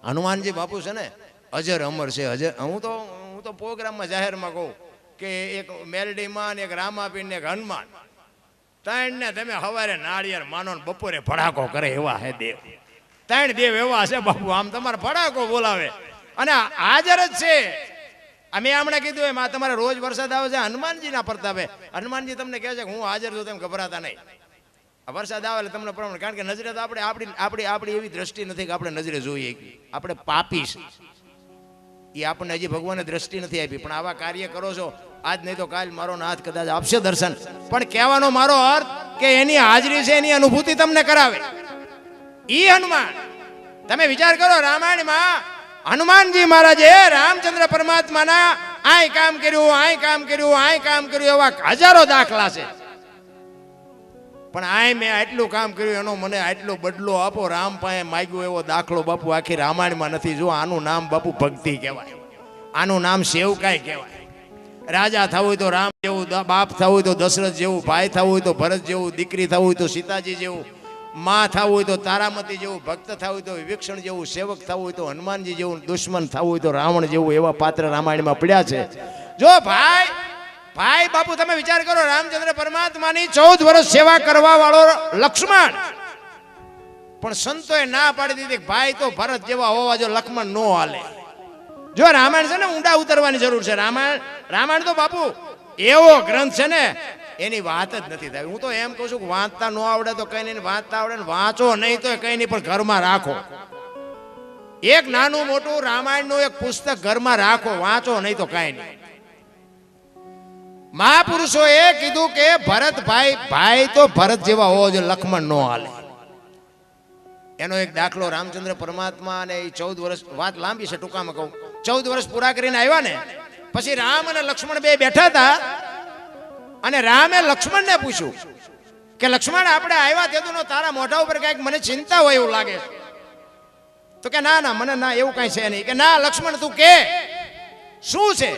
હનુમાનજી બાપુ છે ને અજર અમર છે. અજર હું તો પ્રોગ્રામમાં જાહેરમાં કહું કે એક મેલડીમાં ને એક રામાપીર ને એક હનુમાન ત્રણ ને તમે સવારે નાળિયેર માનો ને બપોરે ભડાકો કરે એવા હે દેવ. ત્રણ દેવ એવા છે બાપુ, આમ તમારે ભડાકો બોલાવે અને હાજર જ છે. અમે હમણાં કીધું એમ આ તમારે રોજ વરસાદ આવે છે હનુમાનજીના પ્રતાપે. હનુમાનજી તમને કહે છે કે હું હાજર છું, તમે ગભરાતા નહીં. વરસાદ આવે એટલે તમને પ્રમાણ, કારણ કે નજરે તો આપણી એવી દ્રષ્ટિ નથી કે આપણે નજરે જોઈએ. આપણે પાપી છે, એ આપણને હજી ભગવાને દ્રષ્ટિ નથી આપી. પણ આવા કાર્ય કરો છો, આજ નહીં તો કાલ મારો નાથ કદાચ આપશે દર્શન. પણ કહેવાનો મારો અર્થ કે એની હાજરી છે, એની અનુભૂતિ તમને કરાવે ઈ હનુમાન. તમે વિચાર કરો, રામાયણમાં હનુમાનજી મહારાજે રામચંદ્ર પરમાત્માના આય કામ કર્યું, આય કામ કર્યું, આય કામ કર્યું એવા હજારો દાખલા છે. પણ આય મેં આટલું કામ કર્યું એનો મને આટલો બદલો આપો, રામ પાસે માગ્યો એવો દાખલો બાપુ આખી રામાયણમાં નથી. જો આનું નામ બાપુ ભક્તિ કહેવાય, આનું નામ સેવકાઈ કહેવાય. રાજા થવું હોય તો રામ જેવું, બાપ થવું હોય તો દશરથ જેવું, ભાઈ થવું હોય તો ભરત જેવું, દીકરી થવું હોય તો સીતાજી જેવું, માં થવું હોય તો તારામતી જેવું, ભક્ત થવું હોય તો વિભીક્ષણ જેવું, સેવક થવું હોય તો હનુમાનજી જેવું, દુશ્મન થવું હોય તો રાવણ જેવું, એવા પાત્ર રામાયણમાં પડ્યા છે. જો ભાઈ બાપુ તમે વિચાર કરો, રામચંદ્ર પરમાત્માની 14 વર્ષ સેવા કરવા વાળો લક્ષ્મણ, પણ સંતોએ ના પાડી દીધી ભાઈ તો ભરત જેવા હોવા જો, લક્ષ્મણ નો હાલે. જો રામાયણ છે ને ઊંડા ઉતરવાની જરૂર છે. રામાયણ તો બાપુ એવો ગ્રંથ છે ને એની વાત જ નથી થાય. હું તો એમ કહું છું કે વાંચતા ન આવડે તો કઈ નહીં, વાંચતા આવડે ને વાંચો નહીં તો કઈ નહીં, પણ ઘરમાં રાખો. એક નાનું મોટું રામાયણનું એક પુસ્તક ઘરમાં રાખો, વાંચો નહીં તો કઈ નહીં. મહાપુરુષોએ કીધું કે ભરત ભાઈ તો ભરત જેવા હોવો જોઈએ, લક્ષ્મણ નો હાલે. એનો એક દાખલો રામચંદ્ર પરમાત્મા અને 14 વર્ષ, વાત લાંબી છે ટૂંકામાં કહું, 14 વર્ષ પૂરા કરીને આવ્યા ને પછી રામ અને લક્ષ્મણ બે બેઠા હતા અને રામે લક્ષ્મણને પૂછ્યું કે લક્ષ્મણ આપણે આવ્યા તેદુનો તારા મોઢા ઉપર કઈક મને ચિંતા હોય એવું લાગે. તો કે ના મને ના એવું કઈ છે નહીં. કે ના લક્ષ્મણ તું કે શું છે?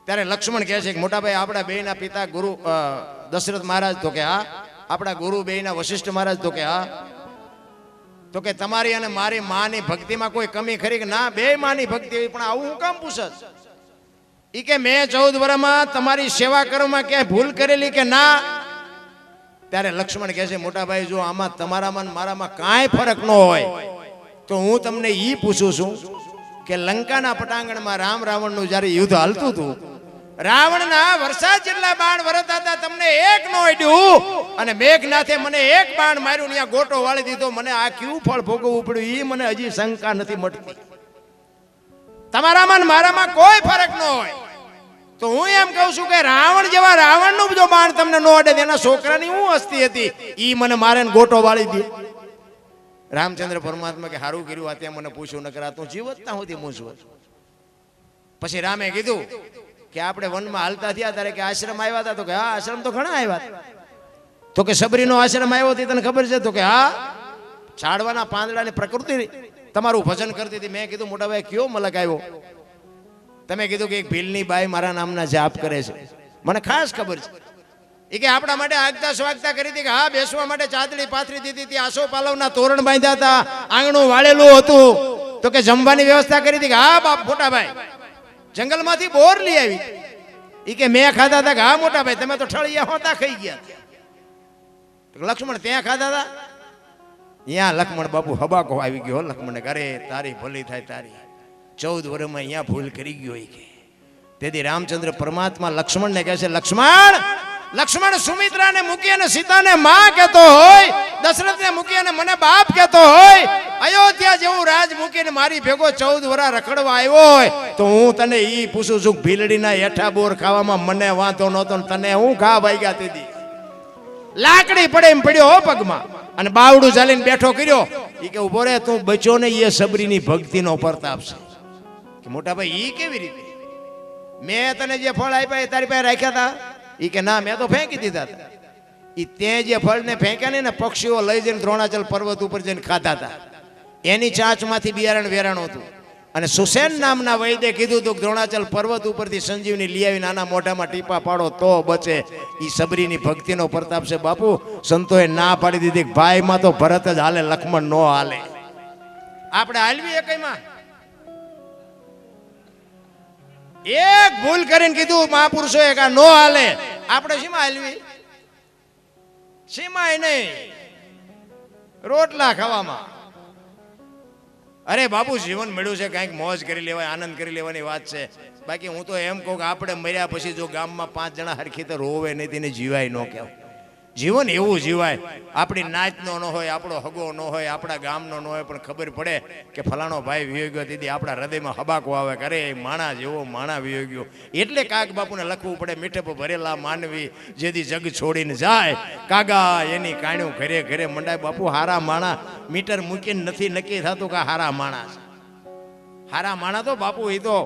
ત્યારે લક્ષ્મણ કહે છે કે મોટા ભાઈ આપણા બેયના પિતા ગુરુ દશરથ મહારાજ, તો કે હા. આપણા ગુરુ બેયના વશિષ્ઠ મહારાજ, તો કે હા. તો કે તમારી અને મારી માની ભક્તિમાં કોઈ કમી ખરી? કે ના, બે માની ભક્તિ હોય. પણ આવું હું કામ પૂછસ? ઈ કે મેં 14 વર્ષમાં તમારી સેવા કરવામાં ક્યાંય ભૂલ કરેલી? કે ના. ત્યારે લક્ષ્મણ કહે છે મોટા ભાઈ જો આમાં તમારામાં મારામાં કાંઈ ફરક ન હોય તો હું તમને ઈ પૂછું છું કે લંકાના પટાંગણમાં રામ રાવણનું જ્યારે યુદ્ધ હાલતું હતું, રાવણના વરસાદ જેટલા બાણ વરસતા હતા, તમને એક નો અડ્યું અને મેઘનાથે મને એક બાણ માર્યું, ત્યાં ગોટો વાળી દીધો. મને આ ક્યું ફળ ભોગવવું પડ્યું એ મને હજી શંકા નથી મટતી. તમારામાં મારામાં કોઈ ફરક ન હોય તો હું એમ કહું છું કે રાવણ જેવા રાવણનું જો બાણ તમને ન અડે, એના છોકરાની હું હસ્તી હતી ઈ મને મારે ગોટો વાળી દે. રામચંદ્ર પરમાત્મા કે હારું કર્યું આ ત્યાં મને પૂછ્યું, નકર આ તું જીવતતા હોતી મૂંઝવત. પછી રામે કીધું કે આપણે વનમાં હાલતા થયા ત્યારે કે આશ્રમ આવ્યા હતા? તો કે હા આશ્રમ તો ઘણા આવ્યા. તો કે સબરીનો આશ્રમ આવ્યો હતી તને ખબર છે? તો કે હા. છાડવાના પાંદડાની પ્રકૃતિ તમારું ભજન કરતી હતી. મેં કીધું મોટા ભાઈ કયો મલક આવ્યો? તમે કીધું કે એક ભીલની બાઈ મારા નામના જાપ કરે છે, મને ખાસ ખબર છે. એ કે આપણા માટે આગતા સ્વાગતા કરી હતી? કે હા. બેસવા માટે ચાદડી પાથરી દીધી હતી, આસો પાલવના તોરણ બાંધ્યા હતા, આંગણું વાળેલું હતું. તો કે જમવાની વ્યવસ્થા કરી હતી? કે હા બાપ મોટા ભાઈ. જંગલમાંથી બોર લઈ આવી? એ કે મેં ખાધા હતા? કે હા મોટા ભાઈ તમે તો ઠળિયા હોતા ખાઈ ગયા. લક્ષ્મણ ત્યાં ખાધા હતા? ત્યાં લક્ષ્મણ બાપુ હબાકો આવી ગયો. લક્ષ્મણ ઘરે તારી ભલી થાય તારી, 14 વર્ષમાં અહીંયા ભૂલ કરી ગયો. કે તેથી રામચંદ્ર પરમાત્મા લક્ષ્મણને કહે છે લક્ષ્મણ સુમિત્રાને મૂકી અને સીતાને માં કહેતો હોય, દશરથને મૂકી અને મને બાપ કહેતો હોય, અયોધ્યા જેવું રાજ મૂકીને મારી ભેગો 14 વર્ષ રખડવા આવ્યો હોય તો હું તને ઈ પૂછું છું ભીલડીના હેઠા બોર ખાવામાં મને વાંધો નહોતો ને તને હું ઘા વાગ્યા તેથી લાકડી પડે એમ પડ્યો હો પગમાં અને બાવડું ચાલીને બેઠો કર્યો. ઈ કે ઉભો રે તું બચ્યો ને, એ સબરીની ભક્તિનો પ્રતાપ છે. કે મોટા ભાઈ ઈ કેવી રીતે? મેં તને જે ફળ આપ્યા એ તારી પાસે રાખ્યા હતા? ઈ કે ના મેં તો ફેંકી દીધા હતા. ઈ તે જે ફળને ફેંક્યા ને પક્ષીઓ લઈ જઈને દ્રોણાચલ પર્વત ઉપર જઈને ખાતા હતા. એની ચાંચમાંથી બિયારણ વેરાણું હતું અને સુસેન નામના વૈદ્ય કીધું હતું દ્રોણાચલ પર્વત ઉપરથી સંજીવની લઈ આવીને આના મોઢામાં ટીપા પાડો તો બચે. ઈ સબરીની ભક્તિનો પ્રતાપ છે બાપુ. સંતોએ ના પાડી દીધી ભાઈમાં તો ભરત જ હાલે, લક્ષ્મણ નો હાલે. આપણે હાલવી એકમાં એક ભૂલ કરીને કીધું મહાપુરુષોએ કે નો હાલે, આપણે શીમાં હાલવી? શીમાય નહીં, રોટલા ખાવામાં. અરે બાપુ, જીવન મળ્યું છે, કંઈક મોજ કરી લેવાય, આનંદ કરી લેવાની વાત છે. બાકી હું તો એમ કહું કે આપણે મર્યા પછી જો ગામમાં 5 જણા હરખી તો રોવે નહીં, તેને જીવાય ન કહેવાય. જીવન એવું જીવાય, આપણી નાતનો ન હોય, આપણો હગો ન હોય, આપણા ગામનો ન હોય, પણ ખબર પડે કે ફલાણો ભાઈ વિયો ગયો, તેથી આપણા હૃદયમાં હબાકો આવે, કરે માણા જેવો માણા વિયો ગયો. એટલે કાગ બાપુને લખવું પડે, મીઠપ ભરેલા માનવી જેથી જગ છોડીને જાય, કાગા એની કાણ્યું ઘરે ઘરે મંડાય. બાપુ, હારા માણા મીટર મૂકીને નથી નક્કી થતું કે હારા માણા છે. હારા માણા તો બાપુ એ તો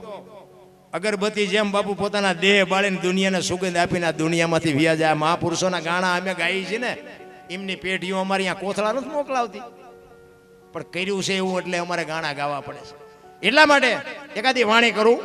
અગરબત્તી જેમ બાપુ પોતાના દેહ બાળીને દુનિયાને સુગંધ આપીને આ દુનિયામાંથી વ્યા જાય. મહાપુરુષોના ગાણા અમે ગાઈ છે ને, એમની પેઢીઓ અમારી અહીંયા કોથળા નથી મોકલાવતી, પણ કર્યું છે એવું એટલે અમારે ગાણા ગાવા પડે છે. એટલા માટે એકાદી વાણી કરું.